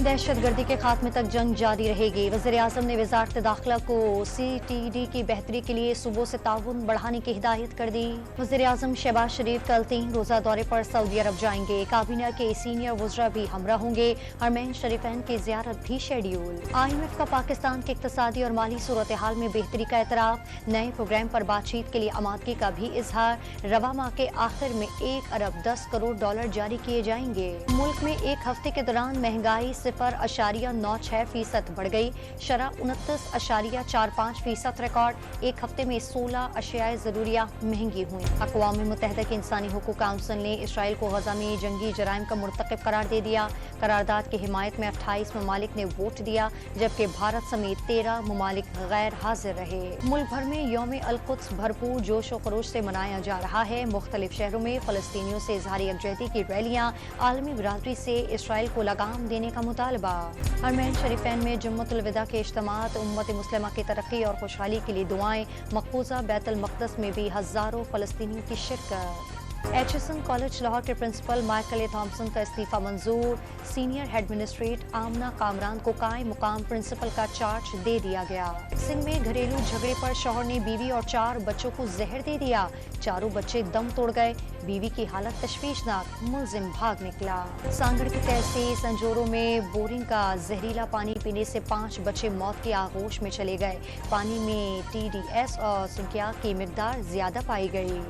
दहशत गर्दी के खात्मे तक जंग जारी रहेगी। वज़ीर-ए-आज़म ने वज़ारत दाखिला को CTD की बेहतरी के लिए सूबों से ताउन बढ़ाने की हिदायत कर दी। वज़ीर-ए-आज़म शहबाज शरीफ कल 3 रोज़ा दौरे पर सऊदी अरब जाएंगे। काबीना के सीनियर वज़रा भी हमरा होंगे। हरमैन शरीफैन की ज़ियारत भी शेड्यूल। IMF का पाकिस्तान के इक़्तिसादी और माली सूरत हाल में बेहतरी का एतराफ़। नए प्रोग्राम पर बातचीत के लिए आमादगी का भी इजहार। रवा माह के आखिर में 1 अरब 10 करोड़ डॉलर जारी किए जाएंगे। मुल्क में एक हफ्ते के दौरान महंगाई 0.96% बढ़ गई। शरह 29.45% रिकॉर्ड। एक हफ्ते में 16 अशियाए ज़रूरिया महंगी हुई। अक़वाम मुत्तहिदा की इंसानी हुकूक काउंसिल ने इसराइल को गजा में जंगी जराइम का मुर्तकिब करार दे दिया। करारदाद की हिमायत में 28 ममालिक ने वोट दिया, जबकि भारत समेत 13 ममालिक गैर हाजिर रहे। मुल्क भर में यौम अल-कुद्स भरपूर जोश व खरोश से मनाया जा रहा है। मुख्तलिफ शहरों में फ़लस्तीनियों से इज़हार यकजहती की रैलियाँ। आलमी बिरादरी से इसराइल को लगाम देने का मुतालबा। हरमैन शरीफैन में जुम्मतुल विदा के इज्तिमात। उम्मत मुस्लिमा की तरक्की और खुशहाली के लिए दुआएं। मक़बूज़ा बैतुल मक़दस में भी हज़ारों फ़लस्तीनियों की शिरकत। HSN कॉलेज लाहौर के प्रिंसिपल माइकल ए थॉम्सन का इस्तीफा मंजूर। सीनियर एडमिनिस्ट्रेट आमना कामरान को कायम मुकाम प्रिंसिपल का चार्ज दे दिया गया। सिंध में घरेलू झगड़े पर शौहर ने बीवी और 4 बच्चों को जहर दे दिया। चारों बच्चे दम तोड़ गए। बीवी की हालत तशवीशनाक, मुलजिम भाग निकला। सांगड़ की तहसील संजोरों में बोरिंग का जहरीला पानी पीने से 5 बच्चे मौत की आगोश में चले गए। पानी में TDS और सिंकियाक की मिकदार ज्यादा पाई गई।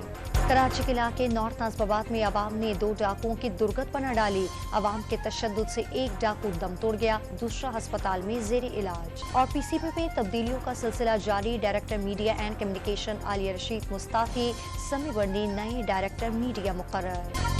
कराची के इलाके नॉर्थ नाज़िबाबाद में अवाम ने 2 डाकुओं की दुर्गत पनाह डाली। अवाम के तशद्दुद से एक डाकू दम तोड़ गया, दूसरा अस्पताल में ज़ेरे इलाज। और PCB में तब्दीलियों का सिलसिला जारी। Director media and communication Alia Rashid Mustafi. समी वर्दी नए डायरेक्टर मीडिया मुकर्रर।